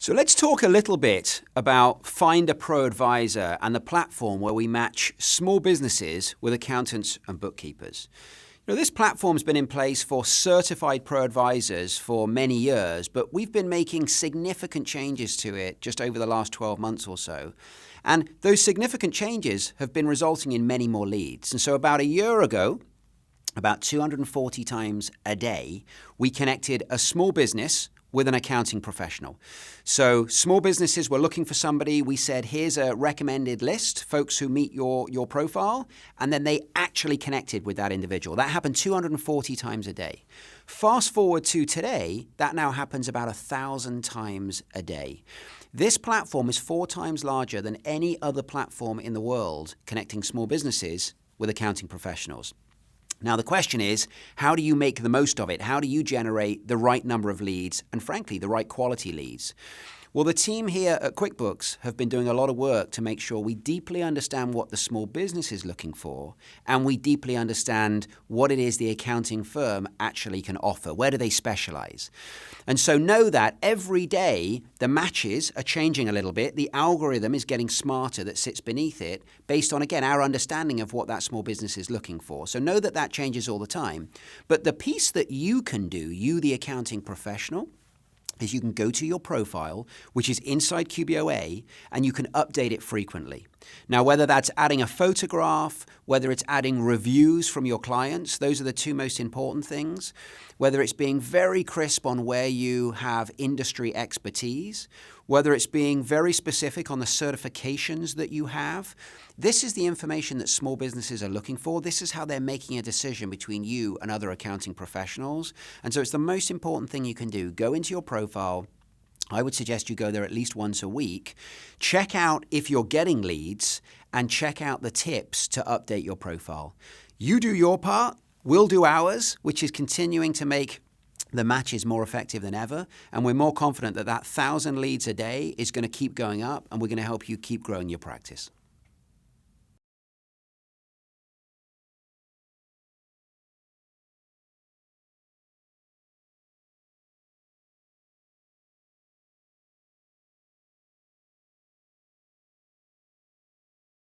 So let's talk a little bit about Find-a-ProAdvisor and the platform where we match small businesses with accountants and bookkeepers. This platform's been in place for Certified ProAdvisors for many years, but we've been making significant changes to it just over the last 12 months or so. And those significant changes have been resulting in many more leads. And so about a year ago, about 240 times a day, we connected a small business with an accounting professional. So small businesses were looking for somebody. We said, here's a recommended list, folks who meet your profile, and then they actually connected with that individual. That happened 240 times a day. Fast forward to today, that now happens about 1,000 times a day. This platform is 4 times larger than any other platform in the world connecting small businesses with accounting professionals. Now, the question is, how do you make the most of it? How do you generate the right number of leads and, frankly, the right quality leads? Well, the team here at QuickBooks have been doing a lot of work to make sure we deeply understand what the small business is looking for, and we deeply understand what it is the accounting firm actually can offer. Where do they specialize? And so know that every day the matches are changing a little bit. The algorithm is getting smarter that sits beneath it based on, again, our understanding of what that small business is looking for. So know that that changes all the time. But the piece that you can do, you the accounting professional, is you can go to your profile, which is inside QBOA, and you can update it frequently. Now, whether that's adding a photograph, whether it's adding reviews from your clients, those are the 2 most important things. Whether it's being very crisp on where you have industry expertise, whether it's being very specific on the certifications that you have. This is the information that small businesses are looking for. This is how they're making a decision between you and other accounting professionals. And so it's the most important thing you can do. Go into your profile. I would suggest you go there at least once a week. Check out if you're getting leads and check out the tips to update your profile. You do your part, we'll do ours, which is continuing to make the matches more effective than ever. And we're more confident that 1,000 leads a day is going to keep going up, and we're going to help you keep growing your practice.